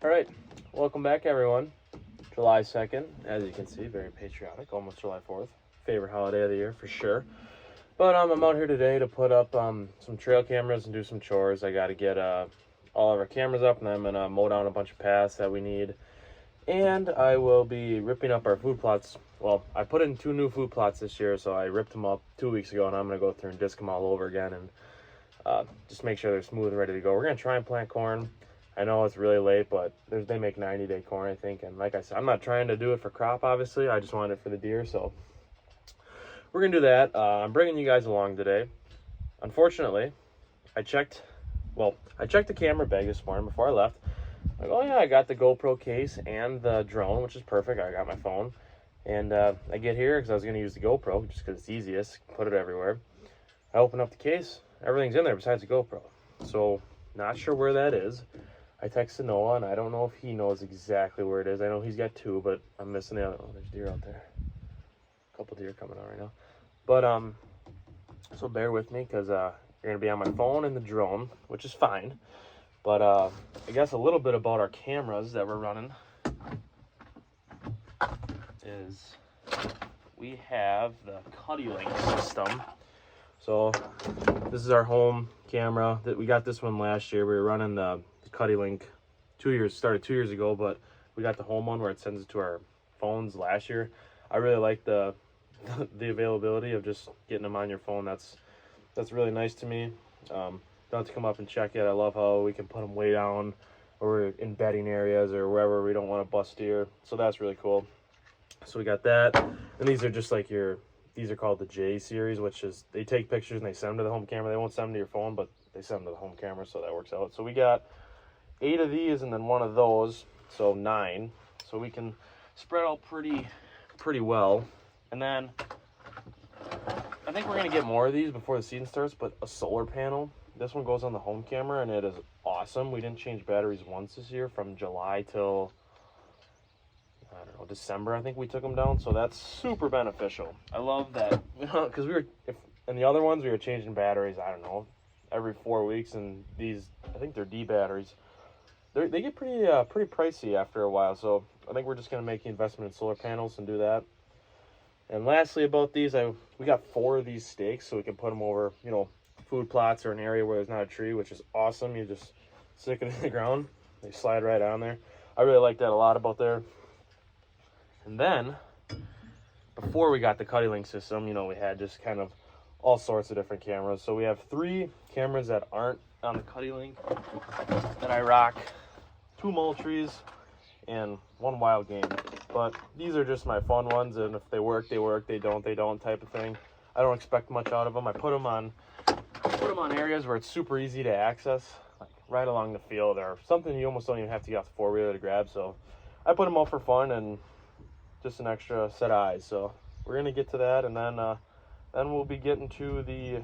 All right, welcome back, everyone. July 2nd, as you can see, very patriotic, almost July 4th. Favorite holiday of the year, for sure. But I'm out here today to put up some trail cameras and do some chores. I got to get all of our cameras up, and I'm going to mow down a bunch of paths that we need. And I will be ripping up our food plots. Well, I put in 2 new food plots this year, so I ripped them up 2 weeks ago, and I'm going to go through and disc them all over again and just make sure they're smooth and ready to go. We're going to try and plant corn. I know it's really late, but they make 90-day corn, I think. And like I said, I'm not trying to do it for crop, obviously. I just want it for the deer, so we're going to do that. I'm bringing you guys along today. Unfortunately, I checked the camera bag this morning before I left. Like, oh yeah, I got the GoPro case and the drone, which is perfect. I got my phone. And I get here because I was going to use the GoPro just because it's easiest. Put it everywhere. I open up the case. Everything's in there besides the GoPro. So, not sure where that is. I texted Noah, and I don't know if he knows exactly where it is. I know he's got 2, but I'm missing the other. Oh, there's deer out there. A couple deer coming out right now. But, so bear with me, because you're going to be on my phone and the drone, which is fine. But, I guess a little bit about our cameras that we're running is we have the CuddyLink system. So, this is our home camera. We got this one last year. We were running the CuddyLink started 2 years ago, but we got the home one where it sends it to our phones last year. I really like the availability of just getting them on your phone. That's really nice to me. Don't have to come up and check it. I love how we can put them way down or in bedding areas or wherever we don't want to bust deer. So that's really cool. So we got that, and these are just like these are called the J series, which is they take pictures and they send them to the home camera. They won't send them to your phone, but they send them to the home camera, so that works out. So we got 8 of these and then 1 of those, so 9. So we can spread out pretty well. And then I think we're gonna get more of these before the season starts, but a solar panel. This one goes on the home camera and it is awesome. We didn't change batteries once this year from July till I don't know, December, I think we took them down. So that's super beneficial. I love that, because in the other ones we were changing batteries, I don't know, every 4 weeks, and these, I think they're D batteries. They get pretty pricey after a while, so I think we're just going to make the investment in solar panels and do that. And lastly about these, we got 4 of these stakes, so we can put them over, food plots or an area where there's not a tree, which is awesome. You just stick it in the ground, they slide right on there. I really like that a lot about there. And then, before we got the CuddyLink system, we had just kind of all sorts of different cameras. So we have 3 cameras that aren't on the CuddyLink that I rock, 2 Moultries, and 1 wild game. But these are just my fun ones, and if they work, they work. They don't type of thing. I don't expect much out of them. I put them on areas where it's super easy to access, like right along the field or something you almost don't even have to get off the 4-wheeler to grab. So I put them all for fun and just an extra set of eyes. So we're gonna get to that, and then we'll be getting to the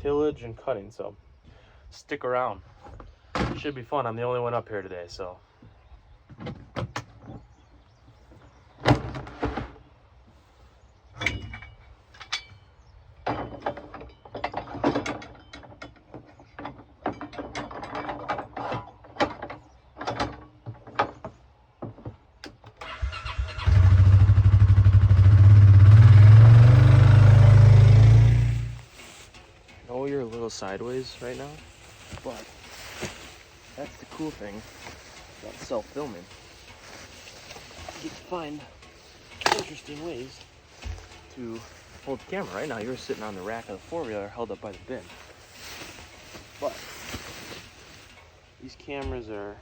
tillage and cutting. So stick around. It should be fun. I'm the only one up here today, so. You're a little sideways right now, but that's the cool thing about self-filming. You can find interesting ways to hold the camera. Right now you're sitting on the rack of the 4-wheeler held up by the bin, but these cameras are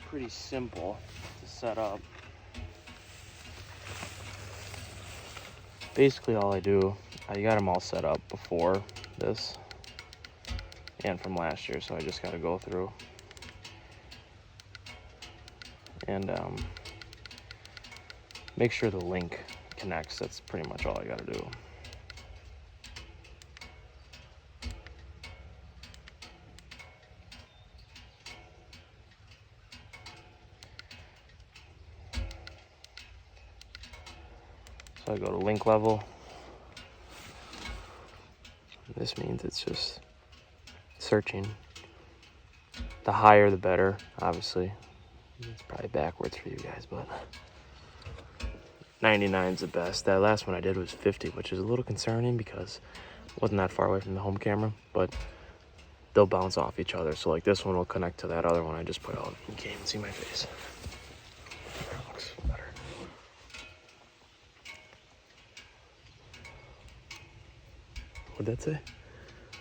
pretty simple to set up. Basically all I do, I got them all set up before this and from last year, so I just got to go through and make sure the link connects. That's pretty much all I got to do. So I go to link level. This means it's just searching. The higher the better, obviously. It's probably backwards for you guys, but 99 is the best. That last one I did was 50, which is a little concerning because it wasn't that far away from the home camera, but they'll bounce off each other. So like this one will connect to that other one I just put out. You can't even see my face. That looks better. What'd that say?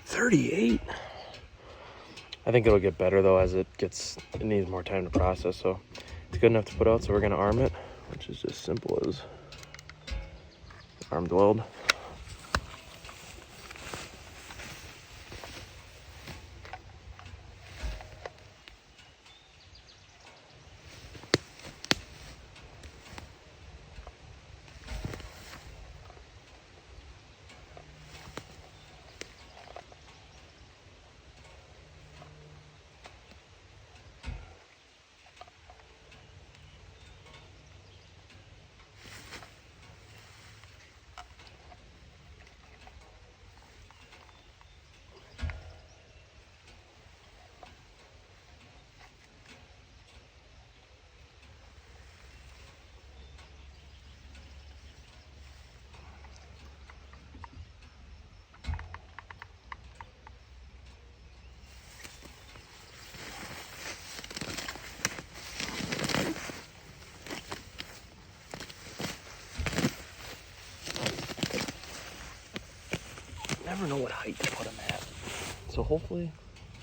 38. I think it'll get better though as it needs more time to process. So it's good enough to put out. So we're gonna arm it, which is just simple as armed weld. Never know what height to put them at. So hopefully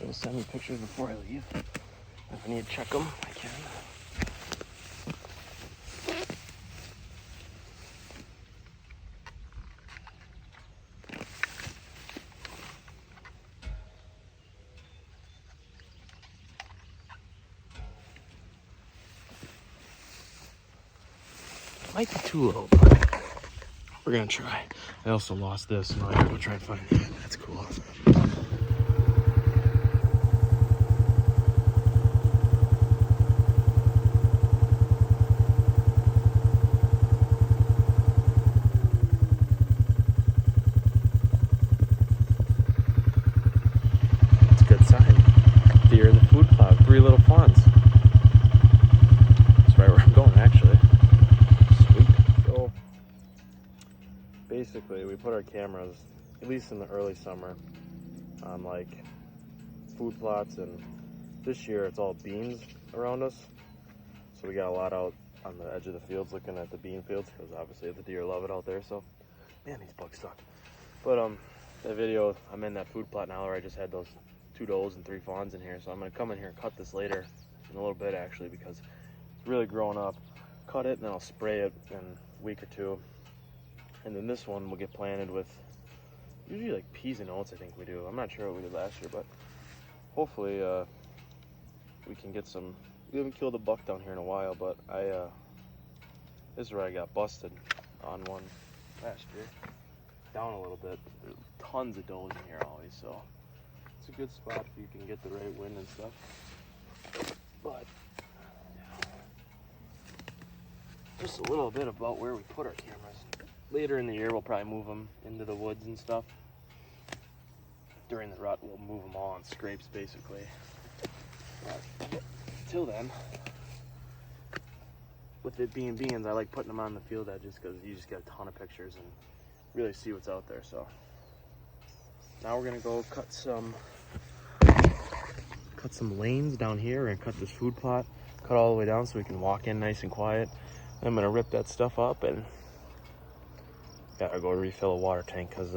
it'll send me pictures before I leave. If I need to check them, I can. Might be too low, but we're gonna try. I also lost this, so now I gotta go try and find that. That's cool. That's a good sign. Deer in the food plot. 3 little fawns. That's right where I'm going, actually. Sweet. So basically, we put our cameras, at least in the early summer, on like food plots, and this year it's all beans around us. So we got a lot out on the edge of the fields looking at the bean fields because obviously the deer love it out there. So, man, these bugs suck. But that video, I'm in that food plot now where I just had those 2 does and 3 fawns in here. So I'm gonna come in here and cut this later in a little bit actually because it's really grown up. Cut it and then I'll spray it in a week or 2. And then this one will get planted with usually like peas and oats, I think we do. I'm not sure what we did last year, but hopefully we can get some. We haven't killed a buck down here in a while, but this is where I got busted on one last year. Down a little bit. There's tons of does in here always, so it's a good spot if you can get the right wind and stuff. But just a little bit about where we put our cameras. Later in the year, we'll probably move them into the woods and stuff. During the rut, we'll move them all on scrapes, basically. But until then, with it being beans, I like putting them on the field edges because you just get a ton of pictures and really see what's out there. So now we're gonna go cut some lanes down here and cut this food plot, cut all the way down so we can walk in nice and quiet. I'm gonna rip that stuff up and gotta go refill a water tank because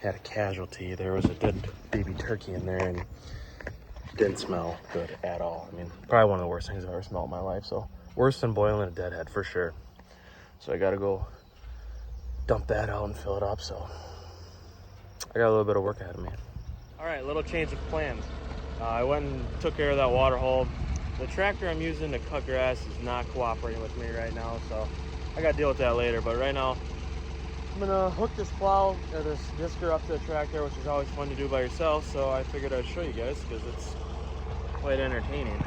had a casualty. There was a dead baby turkey in there and it didn't smell good at all. I mean, probably one of the worst things I've ever smelled in my life. So worse than boiling a deadhead for sure. So I gotta go dump that out and fill it up. So I got a little bit of work ahead of me. All right, little change of plans. I went and took care of that water hole. The tractor I'm using to cut grass is not cooperating with me right now, so I gotta deal with that later. But right now, I'm gonna hook this plow or this discer up to the tractor, which is always fun to do by yourself. So I figured I'd show you guys because it's quite entertaining.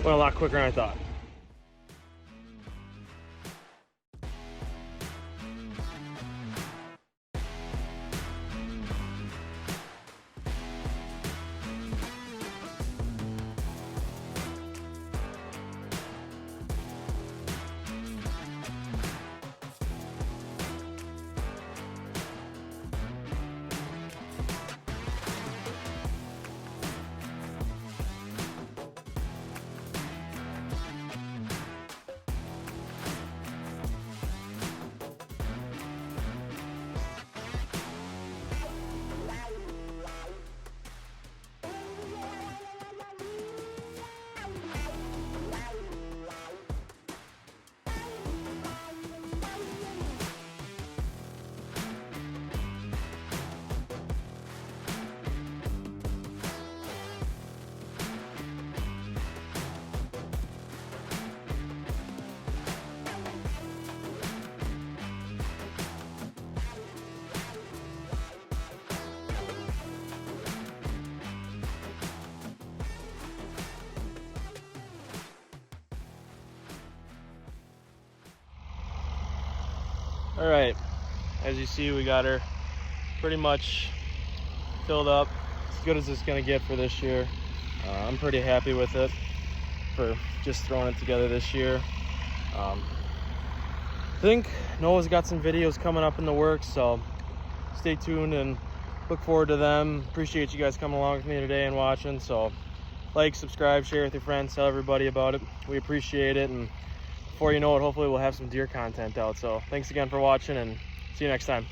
Went a lot quicker than I thought. All right, as you see, we got her pretty much filled up, as good as it's gonna get for this year. I'm pretty happy with it for just throwing it together this year. I think Noah's got some videos coming up in the works, so stay tuned and look forward to them. Appreciate you guys coming along with me today and watching. So like, subscribe, share with your friends, tell everybody about it. We appreciate it, and before you know it, hopefully we'll have some deer content out. So thanks again for watching, and see you next time.